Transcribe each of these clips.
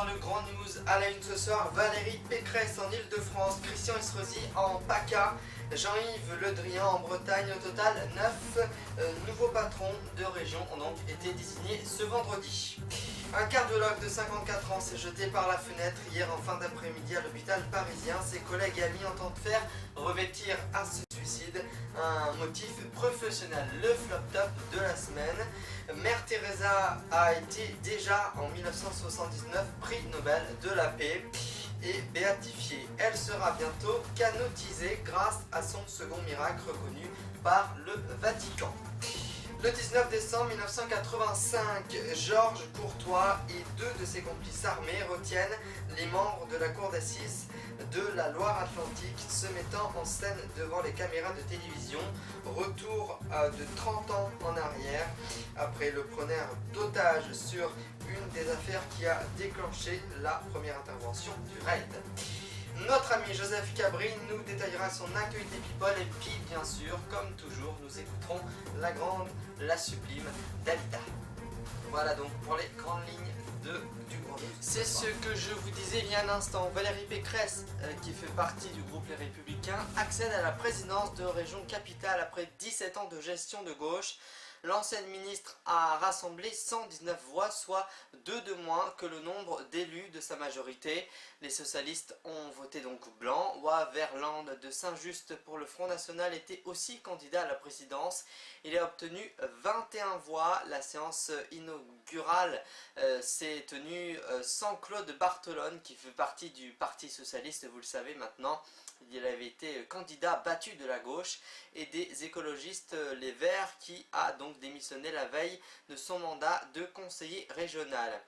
dans le Grand News, à la une ce soir, Valérie Pécresse en Île-de-France, Christian Estrosi en PACA, Jean-Yves Le Drian en Bretagne. Au total, 9 nouveaux patrons de région ont donc été désignés ce vendredi. Un cardiologue de 54 ans s'est jeté par la fenêtre hier en fin d'après-midi à l'hôpital parisien. Ses collègues et amis entendent faire revêtir à ce suicide un motif professionnel, le flop-top de la semaine. Mère Teresa a été déjà en 1979 prix Nobel de la paix et béatifiée. Elle sera bientôt canonisée grâce à son second miracle reconnu par le Vatican. Le 19 décembre 1985, Georges Courtois et 2 de ses complices armés retiennent les membres de la cour d'assises de la Loire-Atlantique se mettant en scène devant les caméras de télévision. Retour de 30 ans en arrière après le preneur d'otage sur une des affaires qui a déclenché la première intervention du raid. Notre ami Joseph Cabri nous détaillera son actualité people et puis bien sûr, comme toujours, nous écouterons la grande, la sublime Dalida. Voilà donc pour les grandes lignes du Grand News. C'est ce que je vous disais il y a un instant. Valérie Pécresse, qui fait partie du groupe Les Républicains, accède à la présidence de Région Capitale après 17 ans de gestion de gauche. L'ancienne ministre a rassemblé 119 voix, soit 2 de moins que le nombre d'élus de sa majorité. Les socialistes ont voté donc blanc. Wa Verland de Saint-Just pour le Front National était aussi candidat à la présidence. Il a obtenu 21 voix. La séance inaugurale s'est tenue sans Claude Barthelone, qui fait partie du Parti Socialiste, vous le savez maintenant. Il avait été candidat battu de la gauche et des écologistes Les Verts qui a donc démissionné la veille de son mandat de conseiller régional.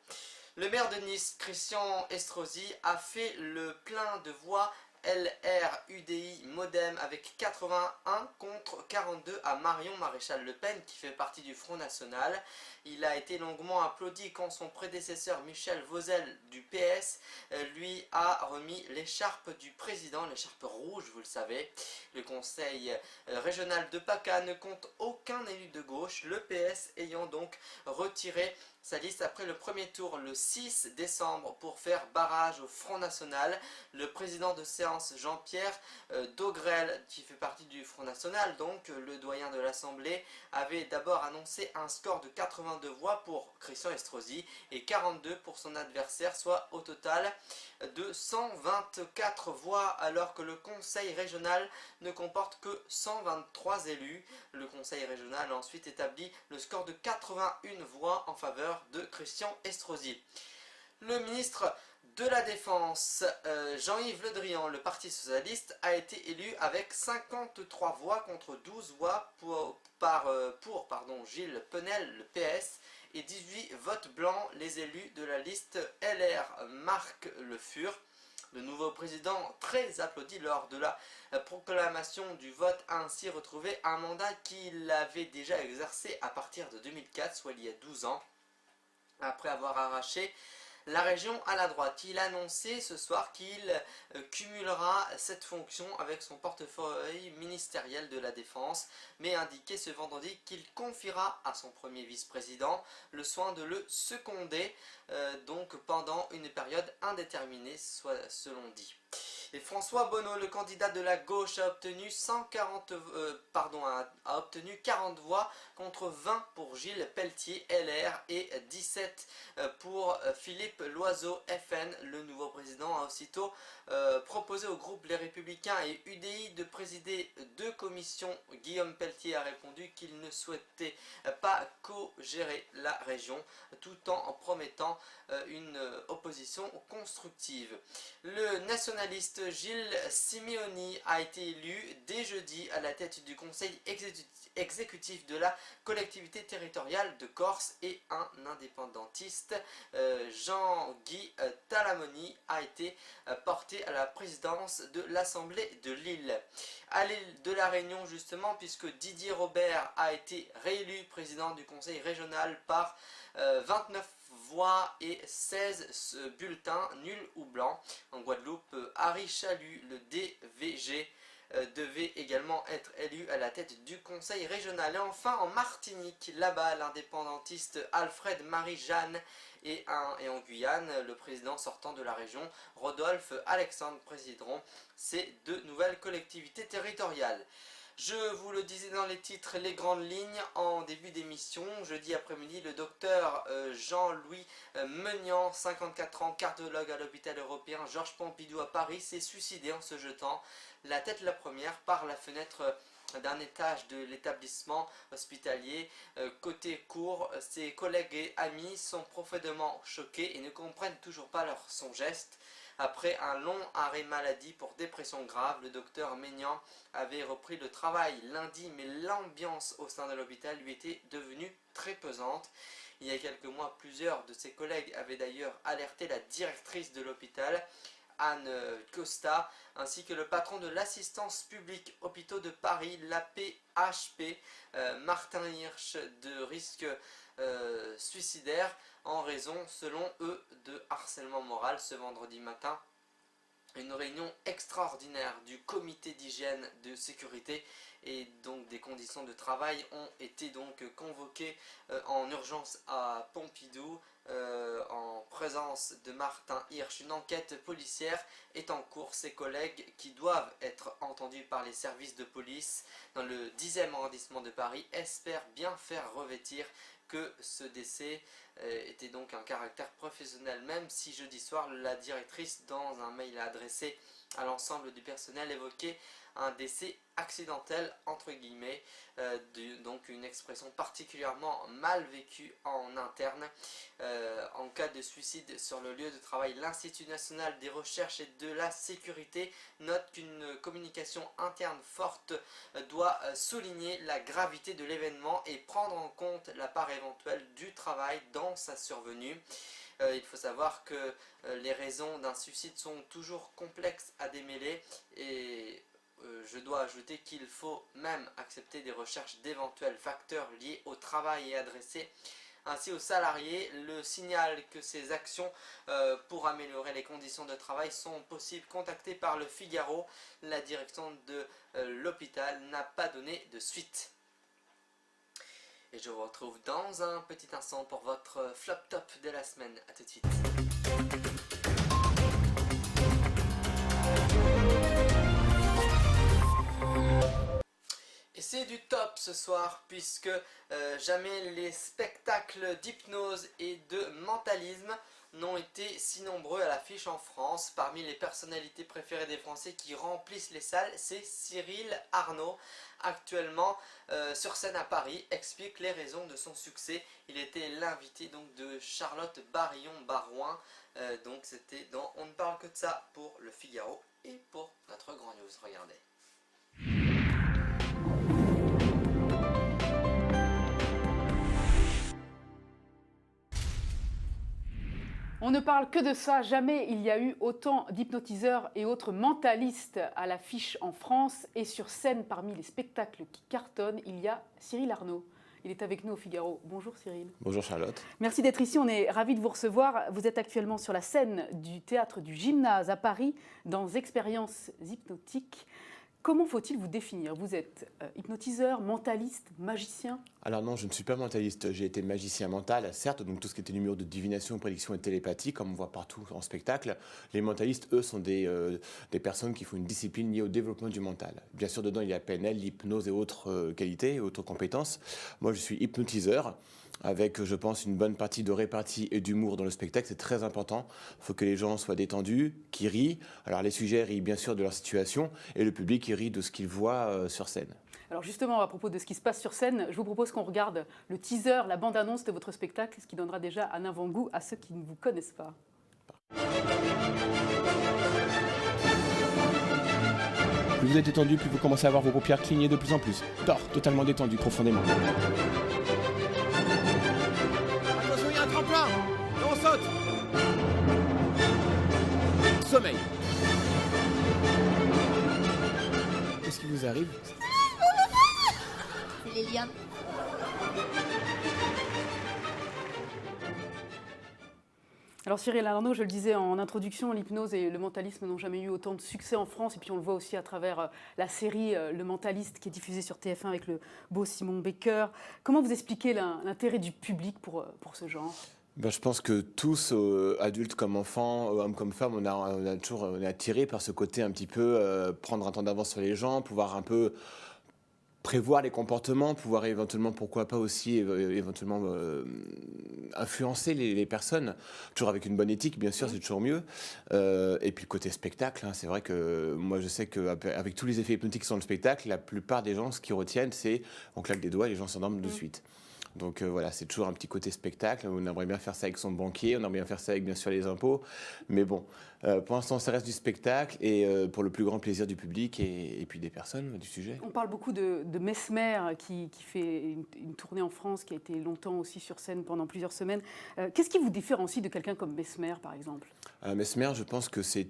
Le maire de Nice, Christian Estrosi, a fait le plein de voix LR, UDI, Modem avec 81 contre 42 à Marion Maréchal Le Pen qui fait partie du Front National. Il a été longuement applaudi quand son prédécesseur Michel Vauzel du PS lui a remis l'écharpe du président, l'écharpe rouge vous le savez. Le conseil régional de PACA ne compte aucun élu de gauche, le PS ayant donc retiré sa liste après le premier tour le 6 décembre pour faire barrage au Front National. Le président de séance Jean-Pierre Daugrel, qui fait partie du Front National, donc le doyen de l'Assemblée, avait d'abord annoncé un score de 82 voix pour Christian Estrosi et 42 pour son adversaire, soit au total de 124 voix, alors que le conseil régional ne comporte que 123 élus. Le conseil régional a ensuite établi le score de 81 voix en faveur de Christian Estrosi. Le ministre de la Défense, Jean-Yves Le Drian, le Parti Socialiste, a été élu avec 53 voix contre 12 voix pour Gilles Penel, le PS, et 18 votes blancs. Les élus de la liste LR marquent le fur. Le nouveau président, très applaudi lors de la proclamation du vote, a ainsi retrouvé un mandat qu'il avait déjà exercé à partir de 2004, soit il y a 12 ans, après avoir arraché la région à la droite. Il a annoncé ce soir qu'il cumulera cette fonction avec son portefeuille ministériel de la Défense, mais indiqué ce vendredi qu'il confiera à son premier vice-président le soin de le seconder, donc pendant une période indéterminée, soit selon dit. Et François Bonneau, le candidat de la gauche, a obtenu 40 voix contre 20 pour Gilles Pelletier LR et 17 pour Philippe Loiseau FN. Le nouveau président a aussitôt proposé au groupe Les Républicains et UDI de présider 2 commissions. Guillaume Pelletier a répondu qu'il ne souhaitait pas co-gérer la région, tout en promettant une opposition constructive. Le nationaliste Gilles Simeoni a été élu dès jeudi à la tête du conseil exécutif de la collectivité territoriale de Corse, et un indépendantiste, Jean-Guy Talamoni, a été porté à la présidence de l'Assemblée de l'île. À l'île de la Réunion justement, puisque Didier Robert a été réélu président du conseil régional par 29 voix et 16 bulletins nuls ou blancs. En Guadeloupe, Harry Chalut, le DVG, devait également être élu à la tête du conseil régional. Et enfin en Martinique, là-bas l'indépendantiste Alfred Marie-Jeanne et en Guyane, le président sortant de la région, Rodolphe Alexandre, présideront ces deux nouvelles collectivités territoriales. Je vous le disais dans les titres, les grandes lignes en début d'émission. Jeudi après-midi, le docteur Jean-Louis Meunian, 54 ans, cardiologue à l'hôpital européen Georges Pompidou à Paris, s'est suicidé en se jetant la tête la première par la fenêtre d'un étage de l'établissement hospitalier. Côté cour, ses collègues et amis sont profondément choqués et ne comprennent toujours pas son geste. Après un long arrêt maladie pour dépression grave, le docteur Meunian avait repris le travail lundi, mais l'ambiance au sein de l'hôpital lui était devenue très pesante. Il y a quelques mois, plusieurs de ses collègues avaient d'ailleurs alerté la directrice de l'hôpital, Anne Costa, ainsi que le patron de l'assistance publique hôpitaux de Paris, l'AP-HP, Martin Hirsch, de risques suicidaires en raison, selon eux, de harcèlement moral. Ce vendredi matin, une réunion extraordinaire du comité d'hygiène de sécurité et donc des conditions de travail ont été donc convoquées en urgence à Pompidou en présence de Martin Hirsch. Une enquête policière est en cours. Ses collègues, qui doivent être entendus par les services de police dans le 10e arrondissement de Paris, espèrent bien faire revêtir que ce décès était donc un caractère professionnel, même si jeudi soir la directrice, dans un mail adressé à l'ensemble du personnel, évoquait un décès accidentel entre guillemets, donc une expression particulièrement mal vécue en interne. En cas de suicide sur le lieu de travail, l'Institut national des recherches et de la sécurité note qu'une communication interne forte doit souligner la gravité de l'événement et prendre en compte la part éventuelle du travail dans sa survenue. Il faut savoir que les raisons d'un suicide sont toujours complexes à démêler et je dois ajouter qu'il faut même accepter des recherches d'éventuels facteurs liés au travail et adresser ainsi aux salariés le signal que ces actions pour améliorer les conditions de travail sont possibles. Contacté par le Figaro, la direction de l'hôpital n'a pas donné de suite. Et je vous retrouve dans un petit instant pour votre flop top de la semaine. A tout de suite. Et c'est du top ce soir puisque jamais les spectacles d'hypnose et de mentalisme n'ont été si nombreux à l'affiche en France. Parmi les personnalités préférées des Français qui remplissent les salles, c'est Cyril Arnaud, actuellement sur scène à Paris, explique les raisons de son succès. Il était l'invité donc de Charlotte Barillon-Barouin, donc c'était dans On ne parle que de ça pour le Figaro et pour notre Grand News. Regardez. On ne parle que de ça, jamais il y a eu autant d'hypnotiseurs et autres mentalistes à l'affiche en France. Et sur scène, parmi les spectacles qui cartonnent, il y a Cyril Arnaud. Il est avec nous au Figaro. Bonjour Cyril. Bonjour Charlotte. Merci d'être ici, on est ravis de vous recevoir. Vous êtes actuellement sur la scène du théâtre du Gymnase à Paris, dans Expériences hypnotiques. Comment faut-il vous définir? Vous êtes hypnotiseur, mentaliste, magicien? Alors non, je ne suis pas mentaliste, j'ai été magicien mental, certes, donc tout ce qui était numéro de divination, prédiction et télépathie, comme on voit partout en spectacle. Les mentalistes, eux, sont des personnes qui font une discipline liée au développement du mental. Bien sûr, dedans, il y a PNL, l'hypnose et autres qualités, et autres compétences. Moi, je suis hypnotiseur, avec, je pense, une bonne partie de répartie et d'humour dans le spectacle. C'est très important. Il faut que les gens soient détendus, qu'ils rient. Alors, les sujets rient bien sûr de leur situation, et le public, il rit de ce qu'il voit sur scène. Alors justement, à propos de ce qui se passe sur scène, je vous propose qu'on regarde le teaser, la bande-annonce de votre spectacle, ce qui donnera déjà un avant-goût à ceux qui ne vous connaissent pas. Plus vous êtes détendu, plus vous commencez à voir vos paupières cligner de plus en plus. Dors, totalement détendu, profondément. Attention, il y a un tremplin et on saute. Sommeil. Qu'est-ce qui vous arrive? C'est les liens. Alors Cyril Arnaud, je le disais en introduction, l'hypnose et le mentalisme n'ont jamais eu autant de succès en France. Et puis on le voit aussi à travers la série Le Mentaliste qui est diffusée sur TF1 avec le beau Simon Baker. Comment vous expliquez l'intérêt du public pour ce genre ? Ben, je pense que tous, adultes comme enfants, hommes comme femmes, on est attirés par ce côté un petit peu prendre un temps d'avance sur les gens, pouvoir un peu prévoir les comportements, pouvoir éventuellement, pourquoi pas aussi, éventuellement influencer les personnes, toujours avec une bonne éthique, bien sûr, c'est toujours mieux. Et puis le côté spectacle, hein, c'est vrai que moi je sais qu'avec tous les effets hypnotiques qui sont dans le spectacle, la plupart des gens, ce qu'ils retiennent, c'est on claque des doigts et les gens s'endorment de suite. Donc voilà, c'est toujours un petit côté spectacle. On aimerait bien faire ça avec son banquier, on aimerait bien faire ça avec bien sûr les impôts. Mais bon, pour l'instant, ça reste du spectacle et pour le plus grand plaisir du public et puis des personnes du sujet. On parle beaucoup de Mesmer qui fait une tournée en France, qui a été longtemps aussi sur scène pendant plusieurs semaines. Qu'est-ce qui vous différencie de quelqu'un comme Mesmer, par exemple ? Mesmer, je pense que c'est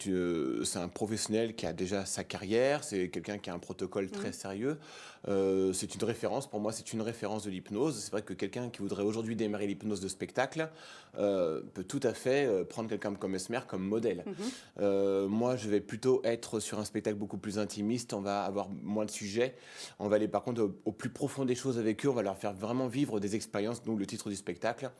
un professionnel qui a déjà sa carrière, c'est quelqu'un qui a un protocole très sérieux. C'est une référence, pour moi, c'est une référence de l'hypnose. C'est vrai que quelqu'un qui voudrait aujourd'hui démarrer l'hypnose de spectacle peut tout à fait prendre quelqu'un comme Mesmer comme modèle. Moi, je vais plutôt être sur un spectacle beaucoup plus intimiste, on va avoir moins de sujets, on va aller par contre au plus profond des choses avec eux, on va leur faire vraiment vivre des expériences, donc le titre du spectacle,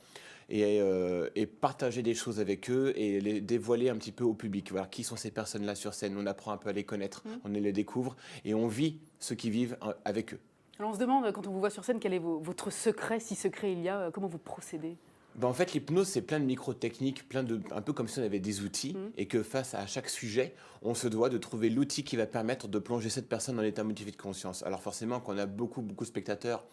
et partager des choses avec eux et les dévoiler un petit peu au public. Voilà, qui sont ces personnes-là sur scène, on apprend un peu à les connaître, on les découvre et on vit ce qu'ils vivent avec eux. Alors on se demande, quand on vous voit sur scène, quel est votre secret, si secret il y a, comment vous procédez ? Ben en fait, l'hypnose, c'est plein de micro-techniques, un peu comme si on avait des outils, et que face à chaque sujet, on se doit de trouver l'outil qui va permettre de plonger cette personne dans l'état modifié de conscience. Alors forcément, quand on a beaucoup de spectateurs,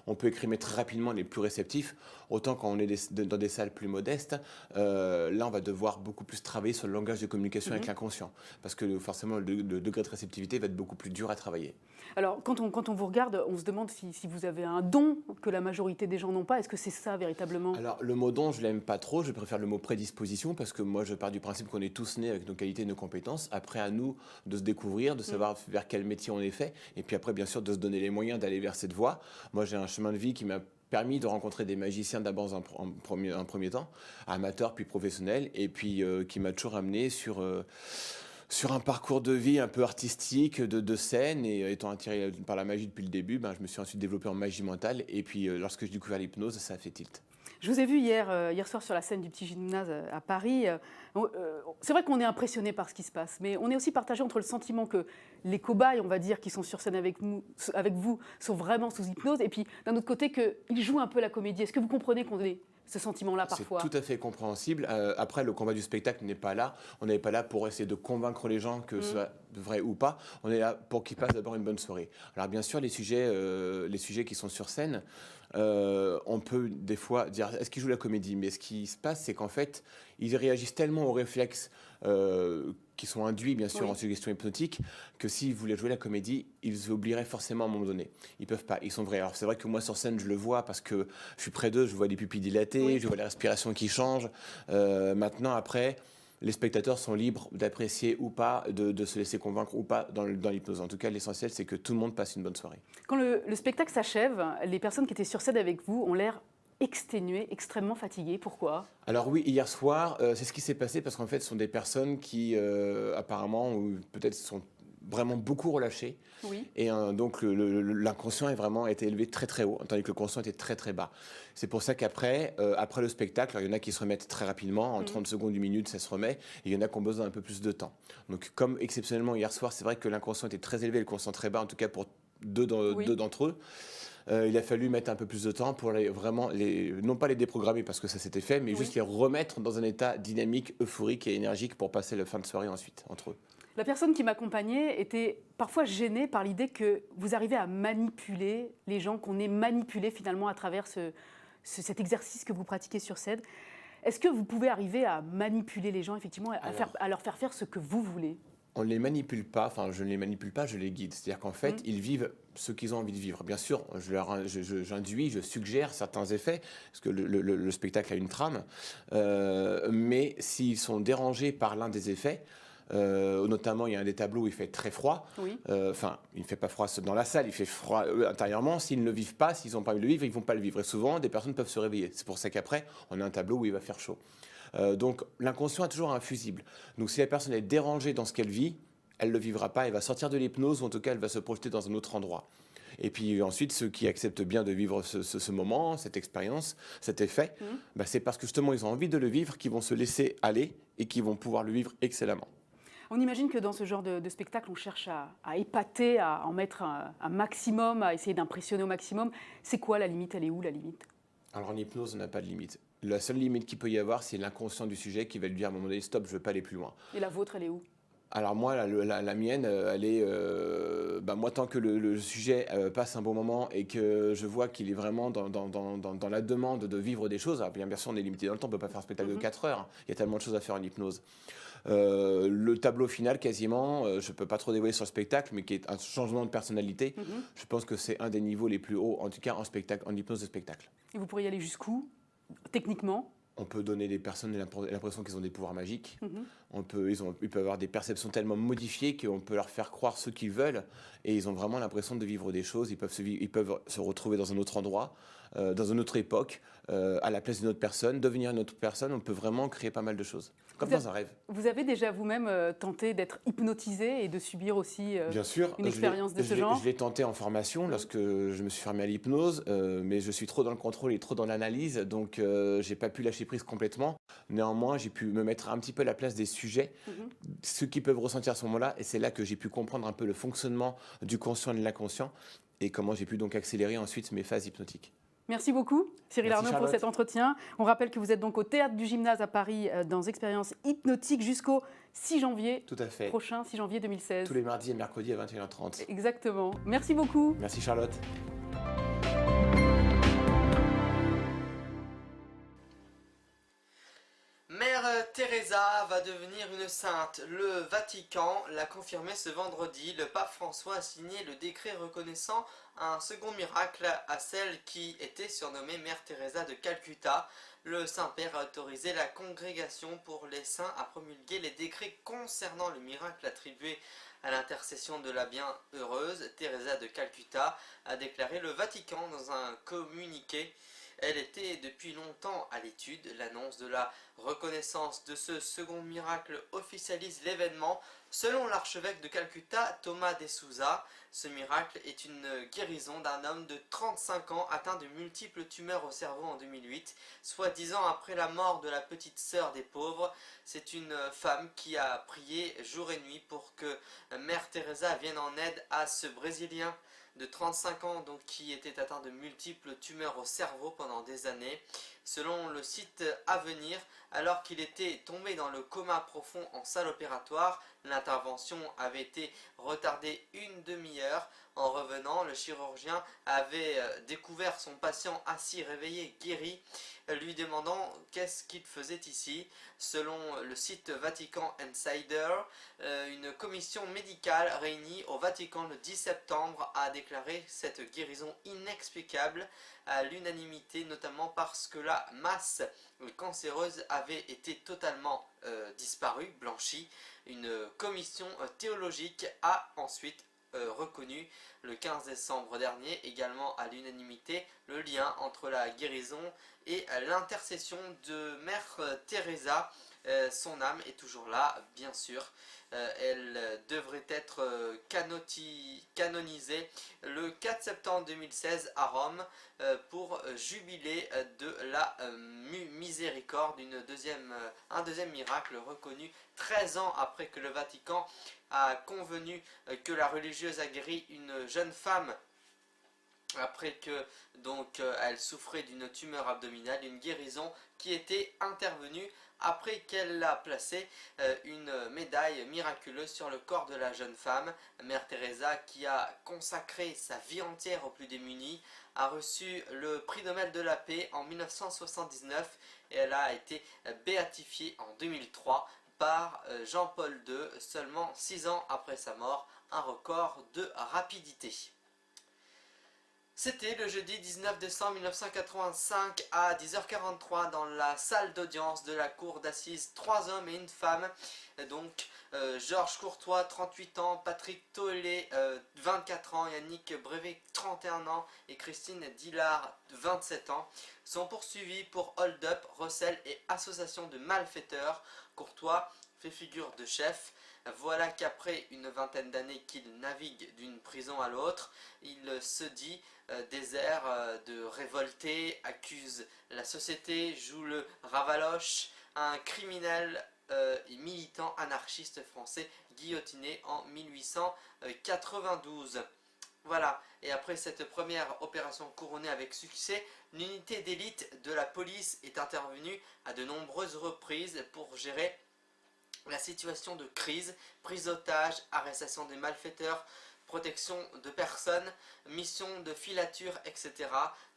on peut écrimer très rapidement les plus réceptifs, autant quand on est dans des salles plus modestes, là on va devoir beaucoup plus travailler sur le langage de communication avec l'inconscient, parce que forcément le degré de réceptivité va être beaucoup plus dur à travailler. Alors quand on vous regarde, on se demande si vous avez un don que la majorité des gens n'ont pas, est-ce que c'est ça véritablement ? Alors le mot don, je l'aime pas trop, je préfère le mot prédisposition, parce que moi je pars du principe qu'on est tous nés avec nos qualités et nos compétences, après à nous de se découvrir, de savoir vers quel métier on est fait, et puis après bien sûr de se donner les moyens d'aller vers cette voie. Moi j'ai un chemin de vie qui m'a permis de rencontrer des magiciens d'abord en premier temps, amateurs puis professionnels, et puis qui m'a toujours amené sur un parcours de vie un peu artistique, de scène, et étant attiré par la magie depuis le début, je me suis ensuite développé en magie mentale, et puis lorsque j'ai découvert l'hypnose, ça a fait tilt. Je vous ai vu hier soir sur la scène du Petit Gymnase à Paris. C'est vrai qu'on est impressionné par ce qui se passe, mais on est aussi partagé entre le sentiment que les cobayes, on va dire, qui sont sur scène avec vous, sont vraiment sous hypnose, et puis d'un autre côté qu'ils jouent un peu la comédie. Est-ce que vous comprenez qu'on ait ce sentiment-là parfois ? C'est tout à fait compréhensible. Après, le combat du spectacle n'est pas là. On n'est pas là pour essayer de convaincre les gens que ce soit vrai ou pas. On est là pour qu'ils passent d'abord une bonne soirée. Alors bien sûr, les sujets qui sont sur scène, on peut des fois dire est-ce qu'ils jouent la comédie ? Mais ce qui se passe, c'est qu'en fait, ils réagissent tellement aux réflexes qui sont induits, bien sûr, en suggestion hypnotique, que s'ils voulaient jouer la comédie, ils oublieraient forcément à un moment donné. Ils peuvent pas, ils sont vrais. Alors c'est vrai que moi, sur scène, je le vois parce que je suis près d'eux, je vois les pupilles dilatées, je vois la respiration qui change. Maintenant, après, les spectateurs sont libres d'apprécier ou pas, de se laisser convaincre ou pas dans l'hypnose. En tout cas, l'essentiel, c'est que tout le monde passe une bonne soirée. Quand le spectacle s'achève, les personnes qui étaient sur scène avec vous ont l'air exténuées, extrêmement fatiguées. Pourquoi ? Alors oui, hier soir, c'est ce qui s'est passé parce qu'en fait, ce sont des personnes qui, apparemment, ou peut-être sont vraiment beaucoup relâchées. Oui. Et donc, l'inconscient a vraiment été élevé très très haut, tandis que le conscient était très très bas. C'est pour ça qu'après après le spectacle, il y en a qui se remettent très rapidement, en 30 secondes, 1 minute, ça se remet. Et il y en a qui ont besoin d'un peu plus de temps. Donc, comme exceptionnellement hier soir, c'est vrai que l'inconscient était très élevé, le conscient très bas, en tout cas pour deux d'entre eux. Il a fallu mettre un peu plus de temps pour non pas les déprogrammer parce que ça s'était fait, mais juste les remettre dans un état dynamique, euphorique et énergique pour passer la fin de soirée ensuite, entre eux. La personne qui m'accompagnait était parfois gênée par l'idée que vous arrivez à manipuler les gens, qu'on est manipulé finalement à travers cet exercice que vous pratiquez sur scène. Est-ce que vous pouvez arriver à manipuler les gens, effectivement, à leur faire faire ce que vous voulez ? On ne les manipule pas, enfin je ne les manipule pas, je les guide. C'est-à-dire qu'en fait, ils vivent ce qu'ils ont envie de vivre. Bien sûr, j'induis, je suggère certains effets, parce que le spectacle a une trame, mais s'ils sont dérangés par l'un des effets, notamment il y a un des tableaux où il fait très froid, enfin il ne fait pas froid dans la salle, il fait froid intérieurement. S'ils ne le vivent pas, s'ils n'ont pas envie de le vivre, ils ne vont pas le vivre. Et souvent, des personnes peuvent se réveiller. C'est pour ça qu'après, on a un tableau où il va faire chaud. Donc l'inconscient a toujours un fusible. Donc si la personne est dérangée dans ce qu'elle vit, elle ne le vivra pas, elle va sortir de l'hypnose, ou en tout cas elle va se projeter dans un autre endroit. Et puis ensuite, ceux qui acceptent bien de vivre ce moment, cette expérience, cet effet, c'est parce que justement ils ont envie de le vivre qu'ils vont se laisser aller et qu'ils vont pouvoir le vivre excellemment. On imagine que dans ce genre de spectacle, on cherche à épater, à en mettre un maximum, à essayer d'impressionner au maximum. C'est quoi la limite? Elle est où la limite? Alors en hypnose, on n'a pas de limite. La seule limite qu'il peut y avoir, c'est l'inconscient du sujet qui va lui dire à un moment donné, stop, je ne veux pas aller plus loin. Et la vôtre, elle est où? Alors moi, la mienne, elle est... moi, tant que le sujet passe un bon moment et que je vois qu'il est vraiment dans la demande de vivre des choses, alors bien sûr, on est limité dans le temps, on ne peut pas faire un spectacle de 4 heures. Il y a tellement de choses à faire en hypnose. Le tableau final, quasiment, je ne peux pas trop dévoiler sur le spectacle, mais qui est un changement de personnalité, je pense que c'est un des niveaux les plus hauts, en tout cas en hypnose de spectacle. Et vous pourriez aller jusqu'où, techniquement? On peut donner des personnes l'impression qu'ils ont des pouvoirs magiques. Ils peuvent avoir des perceptions tellement modifiées qu'on peut leur faire croire ce qu'ils veulent. Et ils ont vraiment l'impression de vivre des choses. Ils peuvent se retrouver dans un autre endroit, dans une autre époque, à la place d'une autre personne, devenir une autre personne. On peut vraiment créer pas mal de choses, comme dans un rêve. Vous avez déjà vous-même tenté d'être hypnotisé et de subir aussi Bien sûr, une expérience de ce genre? Je l'ai tenté en formation lorsque je me suis formé à l'hypnose, mais je suis trop dans le contrôle et trop dans l'analyse, donc j'ai pas pu lâcher prise complètement. Néanmoins, j'ai pu me mettre un petit peu à la place des sujets, ce qu'ils peuvent ressentir à ce moment-là, et c'est là que j'ai pu comprendre un peu le fonctionnement du conscient et de l'inconscient, et comment j'ai pu donc accélérer ensuite mes phases hypnotiques. Merci beaucoup, Cyril Merci, Arnaud, pour cet entretien. On rappelle que vous êtes donc au Théâtre du Gymnase à Paris dans Expérience hypnotique jusqu'au 6 janvier Tout à fait. prochain, 6 janvier 2016. Tous les mardis et mercredis à 21h30. Exactement. Merci beaucoup. Merci Charlotte. Mère Teresa va devenir une sainte. Le Vatican l'a confirmé ce vendredi. Le pape François a signé le décret reconnaissant un second miracle à celle qui était surnommée Mère Teresa de Calcutta. Le Saint-Père a autorisé la Congrégation pour les saints à promulguer les décrets concernant le miracle attribué à l'intercession de la bienheureuse Teresa de Calcutta, a déclaré le Vatican dans un communiqué. Elle était depuis longtemps à l'étude. L'annonce de la reconnaissance de ce second miracle officialise l'événement. Selon l'archevêque de Calcutta, Thomas de Souza, ce miracle est une guérison d'un homme de 35 ans atteint de multiples tumeurs au cerveau en 2008, soit 10 ans après la mort de la petite sœur des pauvres. C'est une femme qui a prié jour et nuit pour que Mère Teresa vienne en aide à ce Brésilien de 35 ans donc, qui était atteint de multiples tumeurs au cerveau pendant des années. Selon le site Avenir, alors qu'il était tombé dans le coma profond en salle opératoire, l'intervention avait été retardée une demi-heure. En revenant, le chirurgien avait découvert son patient assis, réveillé, guéri, lui demandant qu'est-ce qu'il faisait ici. Selon le site Vatican Insider, une commission médicale réunie au Vatican le 10 septembre a déclaré cette guérison inexplicable à l'unanimité, notamment parce que la masse cancéreuse avait été totalement disparue, blanchie. Une commission théologique a ensuite reconnu le 15 décembre dernier, également à l'unanimité, le lien entre la guérison et l'intercession de Mère Teresa. Son âme est toujours là, bien sûr. Elle devrait être canonisée le 4 septembre 2016 à Rome pour jubilé de la miséricorde, un deuxième miracle reconnu 13 ans après que le Vatican a convenu que la religieuse a guéri une jeune femme après que elle souffrait d'une tumeur abdominale, une guérison qui était intervenue après qu'elle a placé une médaille miraculeuse sur le corps de la jeune femme. Mère Teresa, qui a consacré sa vie entière aux plus démunis, a reçu le prix Nobel de la paix en 1979 et elle a été béatifiée en 2003 par Jean-Paul II, seulement 6 ans après sa mort, un record de rapidité. C'était le jeudi 19 décembre 1985 à 10h43 dans la salle d'audience de la cour d'assises. 3 hommes et une femme, donc Georges Courtois, 38 ans, Patrick Tollet, 24 ans, Yannick Brevet, 31 ans et Christine Dillard, 27 ans, sont poursuivis pour hold-up, recel et association de malfaiteurs. Courtois fait figure de chef. Voilà qu'après une vingtaine d'années qu'il navigue d'une prison à l'autre, il se dit des airs de révolté, accuse la société, joue le ravaloche, un criminel et militant anarchiste français guillotiné en 1892. Voilà, et après cette première opération couronnée avec succès, l'unité d'élite de la police est intervenue à de nombreuses reprises pour gérer la situation de crise, prise d'otages, arrestation des malfaiteurs, protection de personnes, mission de filature, etc.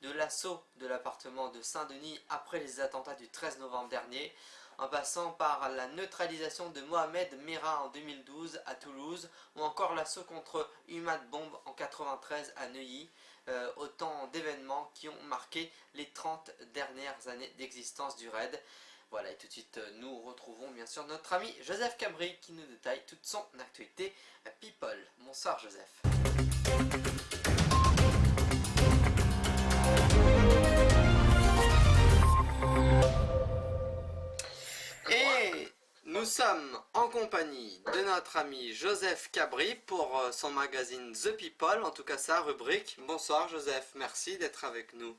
De l'assaut de l'appartement de Saint-Denis après les attentats du 13 novembre dernier, en passant par la neutralisation de Mohamed Merah en 2012 à Toulouse, ou encore l'assaut contre Humad Bomb en 93 à Neuilly. Autant d'événements qui ont marqué les 30 dernières années d'existence du RAID. Voilà, et tout de suite, nous retrouvons bien sûr notre ami Joseph Cabri qui nous détaille toute son actualité People. Bonsoir Joseph. Et nous sommes en compagnie de notre ami Joseph Cabri pour son magazine The People, en tout cas sa rubrique. Bonsoir Joseph, merci d'être avec nous.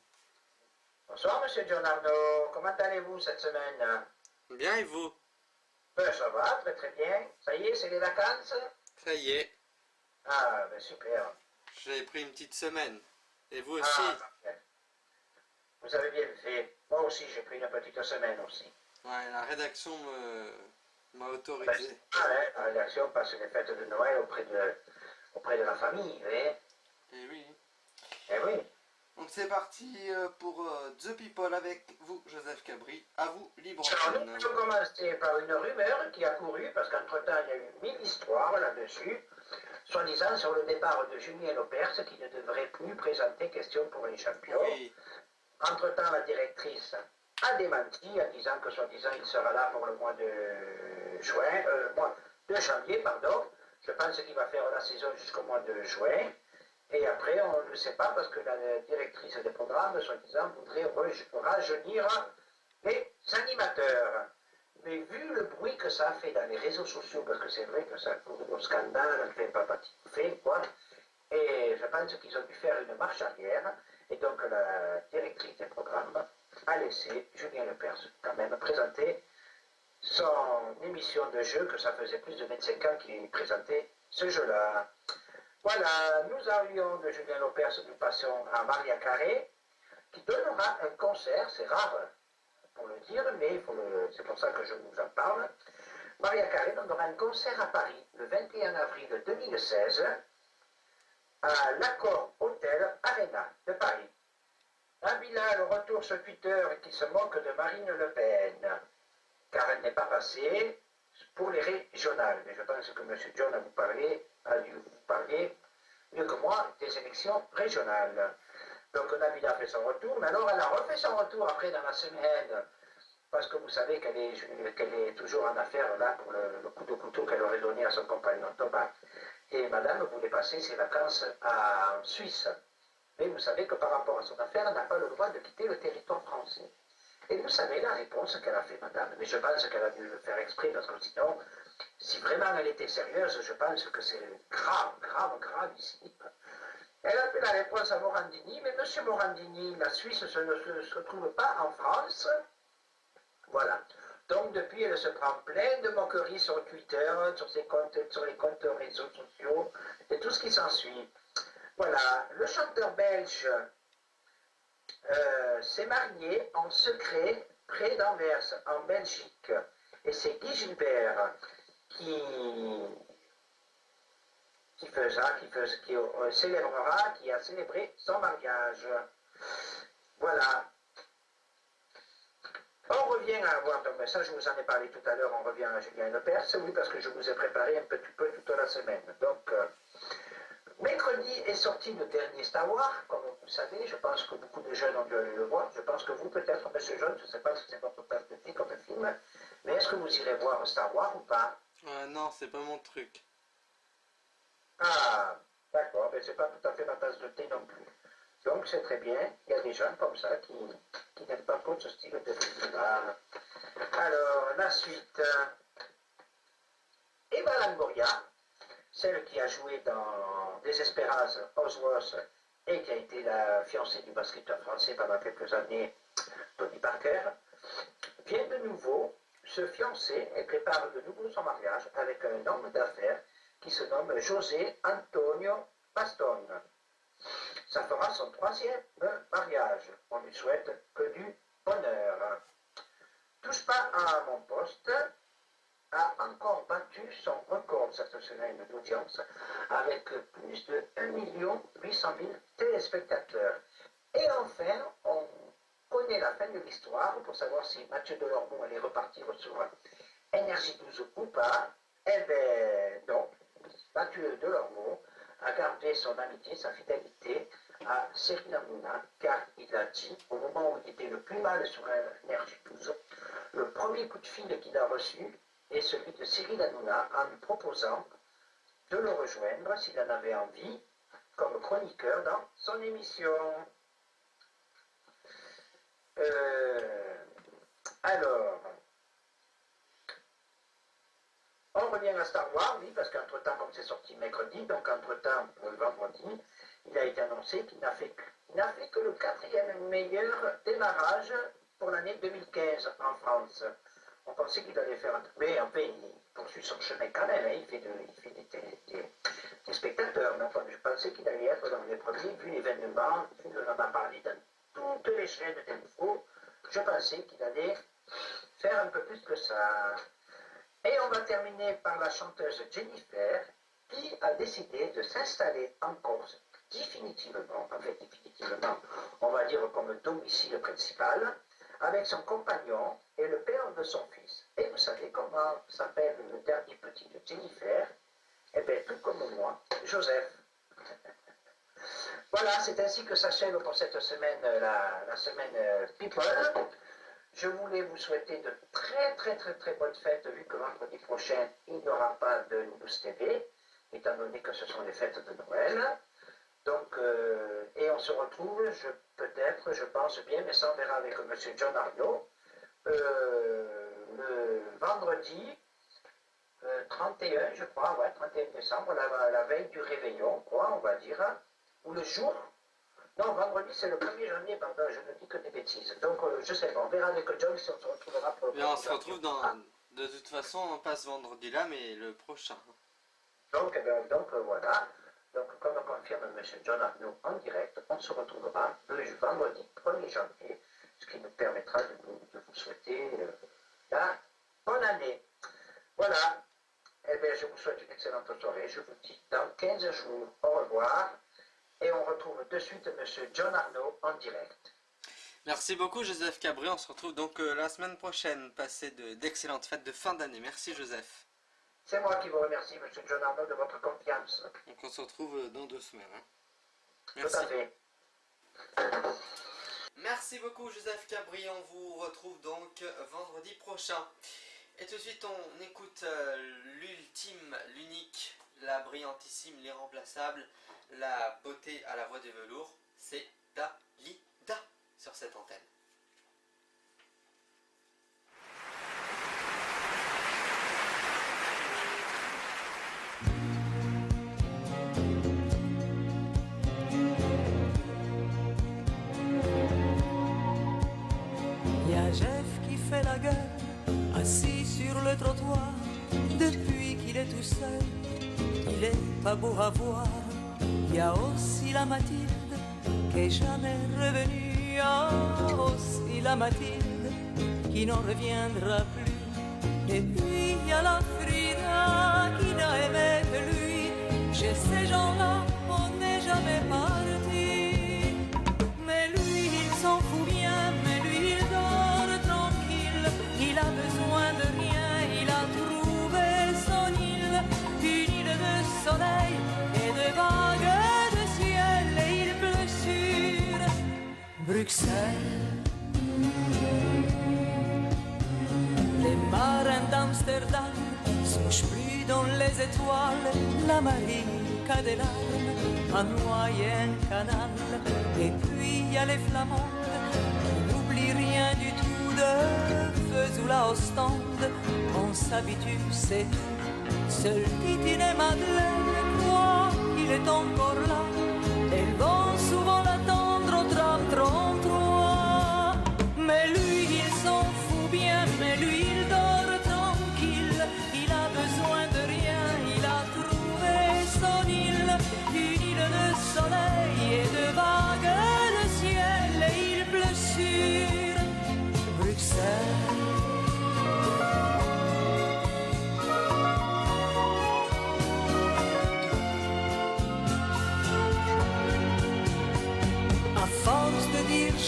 Bonsoir, Monsieur Giordano. Comment allez-vous cette semaine? Bien, et vous? Ben, ça va, très très bien. Ça y est, c'est les vacances? Ça y est, Ah, ben super. j'ai pris une petite semaine. Et vous aussi? Ah, parfait. Vous avez bien fait. Moi aussi, j'ai pris une petite semaine aussi. Ouais, la rédaction m'a Ben, autorisé. la rédaction passe les fêtes de Noël auprès de la famille, hein? Et oui. Eh oui. Donc c'est parti pour The People avec vous, Joseph Cabri. À vous, libre Alors, nous antenne. allons commencer par une rumeur qui a couru, parce qu'entre-temps, il y a eu 1000 histoires là-dessus, soi-disant sur le départ de Julien Lepers, qui ne devrait plus présenter Question pour les champions. Oui, Entre-temps, la directrice a démenti en disant que soi-disant il sera là pour le mois de janvier, pardon. Je pense qu'il va faire la saison jusqu'au mois de juin. Et après, on ne le sait pas parce que la directrice des programmes, soi-disant, voudrait rajeunir les animateurs. Mais vu le bruit que ça a fait dans les réseaux sociaux, parce que c'est vrai que ça a couru au scandale, elle fait pas fait, quoi, et je pense qu'ils ont dû faire une marche arrière, et donc la directrice des programmes a laissé Julien Lepers quand même présenter son émission de jeu, que ça faisait plus de 25 ans qu'il présentait ce jeu-là. Voilà, nous arrivons de Julien Lepers, nous passons à Maria Carré, qui donnera un concert, c'est rare pour le dire, mais c'est pour ça que je vous en parle. Maria Carré donnera un concert à Paris le 21 avril 2016 à l'Accor Hotel Arena de Paris. Nabila le retour sur Twitter qui se moque de Marine Le Pen, car elle n'est pas passée pour les régionales. Mais je pense que M. John a dû vous parler mieux que moi des élections régionales. Donc Nabila fait son retour, mais alors elle a refait son retour après dans la semaine, parce que vous savez qu'elle est toujours en affaire là pour le coup de couteau qu'elle aurait donné à son compagnon Thomas. Et madame voulait passer ses vacances en Suisse. Mais vous savez que par rapport à son affaire, elle n'a pas le droit de quitter le territoire français. Et vous savez la réponse qu'elle a fait, madame. Mais je pense qu'elle a dû le faire exprès, parce que sinon, si vraiment elle était sérieuse, je pense que c'est grave ici. Elle a fait la réponse à Morandini, mais monsieur Morandini, la Suisse ne se trouve pas en France. Voilà. Donc depuis, elle se prend plein de moqueries sur Twitter, sur les comptes réseaux sociaux, et tout ce qui s'ensuit. Voilà. Le chanteur belge s'est marié en secret près d'Anvers, en Belgique. Et c'est Guy Gilbert qui a célébré son mariage. Voilà. On revient à voir, donc ça je vous en ai parlé tout à l'heure, on revient à Julien Lepers, oui, parce que je vous ai préparé un petit peu toute la semaine. Donc, mercredi est sorti le dernier Star Wars, comme vous savez. Je pense que beaucoup de jeunes ont dû aller le voir. Je pense que vous, peut-être, monsieur John, je ne sais pas si c'est votre perspective comme film, mais est-ce que vous irez voir Star Wars ou pas? Non, c'est pas mon truc. Ah, d'accord, mais c'est pas tout à fait ma tasse de thé non plus. Donc c'est très bien, il y a des gens comme ça qui n'aiment pas trop ce style de film-là. Alors, la suite. Eva Longoria, celle qui a joué dans Desesperas, Oswald, et qui a été la fiancée du basketteur français pendant quelques années, Tony Parker, vient de nouveau se fiancer et prépare de nouveau son mariage avec un homme d'affaires qui se nomme José Antonio Pastone. Ça fera son 3e mariage. On lui souhaite que du bonheur. Touche pas à mon poste a encore battu son record cette semaine d'audience avec plus de 1 800 000 téléspectateurs. Et enfin, on connaît la fin de l'histoire pour savoir si Mathieu Delormeau allait repartir sur Énergie 12 ou pas. Eh bien, non. Mathieu Delormeau a gardé son amitié, sa fidélité à Cyril Hanouna, car il a dit, au moment où il était le plus mal sur Énergie 12, le premier coup de fil qu'il a reçu est celui de Cyril Hanouna en lui proposant de le rejoindre s'il en avait envie comme chroniqueur dans son émission. Alors, on revient à Star Wars, oui, parce qu'entre-temps, comme c'est sorti mercredi, donc entre-temps, le vendredi, il a été annoncé qu'il n'a fait que le 4e meilleur démarrage pour l'année 2015 en France. On pensait qu'il allait faire un truc, mais en fait, il poursuit son chemin quand même, hein. Il fait des spectateurs. Donc, je pensais qu'il allait être dans les premiers, vu l'événement, vu qu'on en a parlé dans toutes les chaînes d'infos, je pensais qu'il allait faire un peu plus que ça. Et on va terminer par la chanteuse Jennifer, qui a décidé de s'installer en Corse définitivement, on va dire comme domicile principal, avec son compagnon et le père de son fils. Et vous savez comment s'appelle le dernier petit de Jennifer? Eh bien, tout comme moi, Joseph. Voilà, c'est ainsi que s'achève pour cette semaine, la semaine People. Je voulais vous souhaiter de très bonnes fêtes, vu que vendredi prochain, il n'y aura pas de News TV, étant donné que ce sont les fêtes de Noël. Donc, et on se retrouve, je pense bien, mais ça on verra avec M. John Arnaud, le vendredi 31, je crois, ouais, 31 décembre, la veille du réveillon, quoi, on va dire, ou le jour. Non, vendredi c'est le 1er janvier, pardon, je ne dis que des bêtises. Donc, je sais pas, on verra avec John si on se retrouvera pour le Mais on se retrouve dans... De toute façon, on passe vendredi-là, mais le prochain. Donc, voilà. Donc, comme confirme M. John Arnaud en direct, on se retrouvera le vendredi 1er janvier, ce qui nous permettra de vous souhaiter la bonne année. Voilà. Eh bien, je vous souhaite une excellente soirée. Je vous dis dans 15 jours, au revoir. Et on retrouve de suite M. John Arnaud en direct. Merci beaucoup Joseph Cabri, on se retrouve donc la semaine prochaine. Passez d'excellentes fêtes de fin d'année. Merci Joseph. C'est moi qui vous remercie, M. John Arnaud, de votre confiance. Donc on se retrouve dans 2 semaines. Hein. Merci. Tout à fait. Merci beaucoup Joseph Cabri, on vous retrouve donc vendredi prochain. Et tout de suite on écoute l'ultime, l'unique, la brillantissime, l'irremplaçable, la beauté à la voix de velours, c'est Dalida sur cette antenne. Y a Jeff qui fait la gueule, assis sur le trottoir, depuis qu'il est tout seul, il est pas beau à voir. Y a aussi la Mathilde qui est jamais revenue, y a aussi la Mathilde qui n'en reviendra plus. Et puis y a la Frida qui n'a aimé que lui. Chez ces gens-là, on n'est jamais parti. Mais lui, il s'en fout bien, mais lui, il dort tranquille. Il a besoin de rien, il a trouvé son île, une île de soleil et de vagues de ciel. Bruxelles. Les marins d'Amsterdam souchent plus dans les étoiles, la marine qu'a des larmes, un moyen canal. Et puis il y a les flamandes qui n'oublient rien du tout de Vesoul ou la Ostende. On s'habitue, c'est tout. Seul Titine et Madeleine croient qu'il est encore là. Elles vont souvent l'attendre au tram 33. Mais lui, il s'en fout bien, mais lui, il dort tranquille. Il a besoin de rien, il a trouvé son île. Une île de soleil et de vagues de ciel. Et il pleut sur Bruxelles.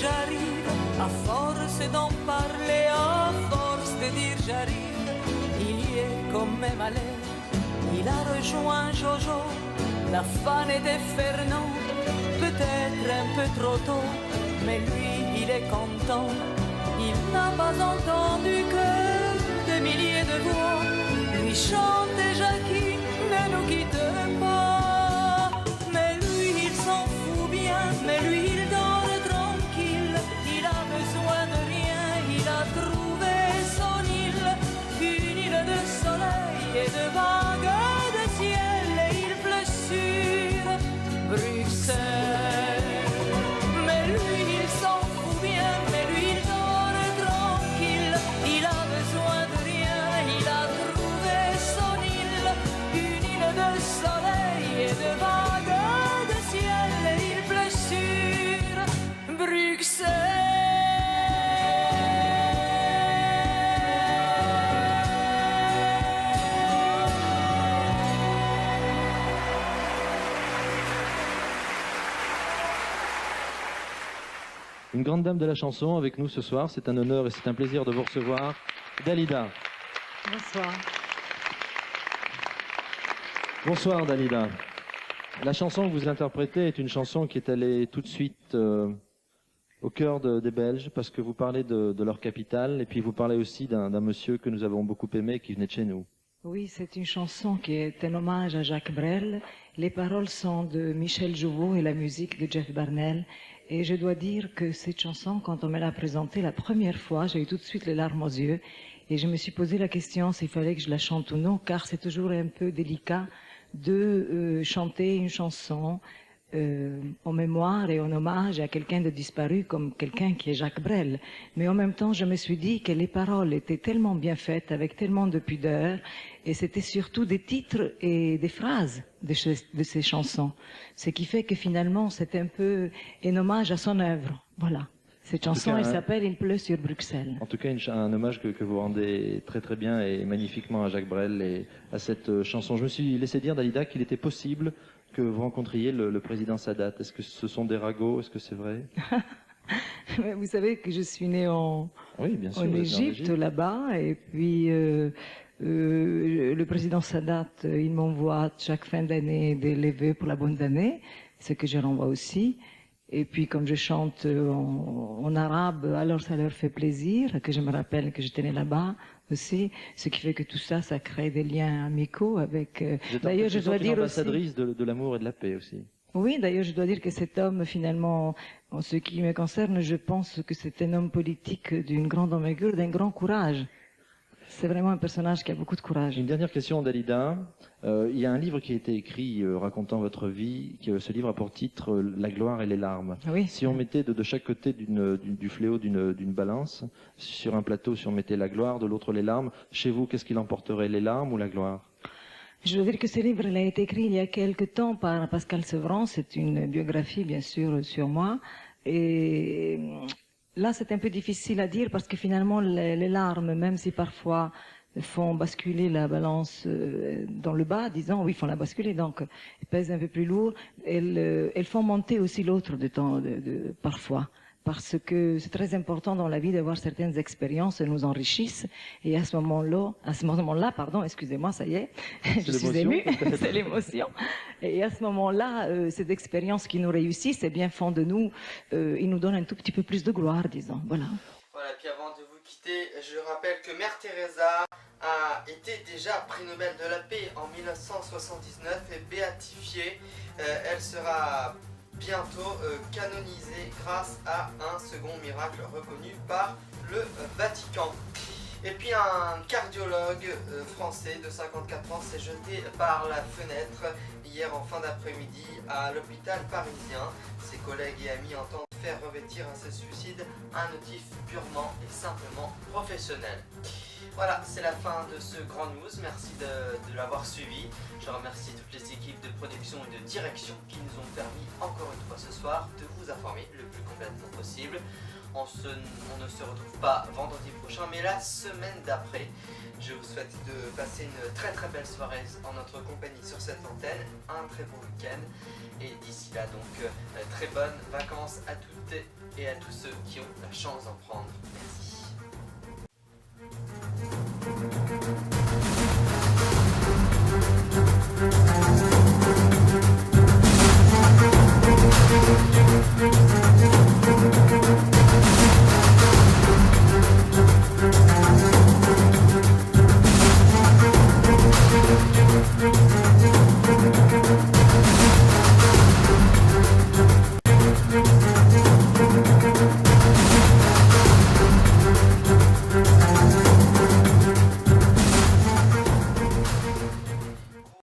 J'arrive, à force d'en parler, à force de dire j'arrive, il y est quand même allé. Il a rejoint Jojo, la fan était Fernand, peut-être un peu trop tôt, mais lui il est content. Il n'a pas entendu que des milliers de voix lui chanter Jackie, ne nous quitte pas. Mais lui il s'en fout bien, mais lui il dort. Il a besoin de rien, il a trouvé son île, une île de soleil et de vagues de ciel, et il pleut sur Bruxelles. Mais lui il s'en fout bien, mais lui il dort tranquille, il a besoin de rien, il a trouvé son île, une île de soleil et de vagues de ciel, et il pleut sur Bruxelles. Une grande dame de la chanson avec nous ce soir, c'est un honneur et c'est un plaisir de vous recevoir. Dalida. Bonsoir. Bonsoir Dalida. La chanson que vous interprétez est une chanson qui est allée tout de suite au cœur des Belges parce que vous parlez de leur capitale et puis vous parlez aussi d'un monsieur que nous avons beaucoup aimé qui venait de chez nous. Oui, c'est une chanson qui est un hommage à Jacques Brel. Les paroles sont de Michel Jouveau et la musique de Jeff Barnell. Et je dois dire que cette chanson, quand on me l'a présentée la première fois, j'ai eu tout de suite les larmes aux yeux. Et je me suis posé la question s'il fallait que je la chante ou non, car c'est toujours un peu délicat de chanter une chanson en mémoire et en hommage à quelqu'un de disparu comme quelqu'un qui est Jacques Brel. Mais en même temps, je me suis dit que les paroles étaient tellement bien faites, avec tellement de pudeur, et c'était surtout des titres et des phrases de ces chansons. Ce qui fait que finalement, c'est un peu un hommage à son œuvre. Voilà. Cette chanson, elle s'appelle « Il pleut sur Bruxelles ». En tout cas, un hommage que vous rendez très très bien et magnifiquement à Jacques Brel et à cette chanson. Je me suis laissé dire, Dalida, qu'il était possible que vous rencontriez le président Sadat. Est-ce que ce sont des ragots? Est-ce que c'est vrai? Vous savez que je suis née en Égypte, là-bas, et puis le président Sadat, il m'envoie chaque fin d'année des vœux pour la bonne année, ce que je renvoie aussi. Et puis, comme je chante en arabe, alors ça leur fait plaisir, que je me rappelle que j'étais née là-bas aussi, ce qui fait que tout ça, ça crée des liens amicaux avec... D'ailleurs, je dois dire aussi... ambassadrice de l'amour et de la paix aussi. Oui, d'ailleurs, je dois dire que cet homme, finalement, en ce qui me concerne, je pense que c'est un homme politique d'une grande envergure, d'un grand courage. C'est vraiment un personnage qui a beaucoup de courage. Une dernière question, Dalida. Il y a un livre qui a été écrit racontant votre vie. Ce livre a pour titre La gloire et les larmes. Oui. Si on mettait de chaque côté du fléau d'une balance, sur un plateau, si on mettait la gloire, de l'autre les larmes, chez vous, qu'est-ce qu'il emporterait, les larmes ou la gloire? Je veux dire que ce livre il a été écrit il y a quelque temps par Pascal Sevran. C'est une biographie, bien sûr, sur moi. Et là, c'est un peu difficile à dire parce que finalement, les larmes, même si parfois font basculer la balance dans le bas, disons, oui, font la basculer, donc elles pèsent un peu plus lourd, elles font monter aussi l'autre parfois. parce que c'est très important dans la vie d'avoir certaines expériences, elles nous enrichissent. Et à ce moment-là, pardon, excusez-moi, ça y est, je suis émue, c'est l'émotion. Et à ce moment-là, ces expériences qui nous réussissent, eh bien, font de nous, ils nous donnent un tout petit peu plus de gloire, disons. Voilà. Voilà, puis avant de vous quitter, je rappelle que Mère Teresa a été déjà prix Nobel de la paix en 1979 et béatifiée. Elle sera bientôt canonisée grâce à un second miracle reconnu par le Vatican. Et puis un cardiologue français de 54 ans s'est jeté par la fenêtre hier en fin d'après-midi à l'hôpital parisien. Ses collègues et amis entendent faire revêtir à ce suicide un motif purement et simplement professionnel. Voilà, c'est la fin de ce grand news. Merci de l'avoir suivi. Je remercie toutes les équipes de production et de direction qui nous ont permis encore une fois ce soir de vous informer le plus complètement possible. On ne se retrouve pas vendredi prochain, mais la semaine d'après. Je vous souhaite de passer une très très belle soirée en notre compagnie sur cette antenne, un très beau week-end. Et d'ici là, donc, très bonnes vacances à toutes et à tous ceux qui ont la chance d'en prendre. Merci.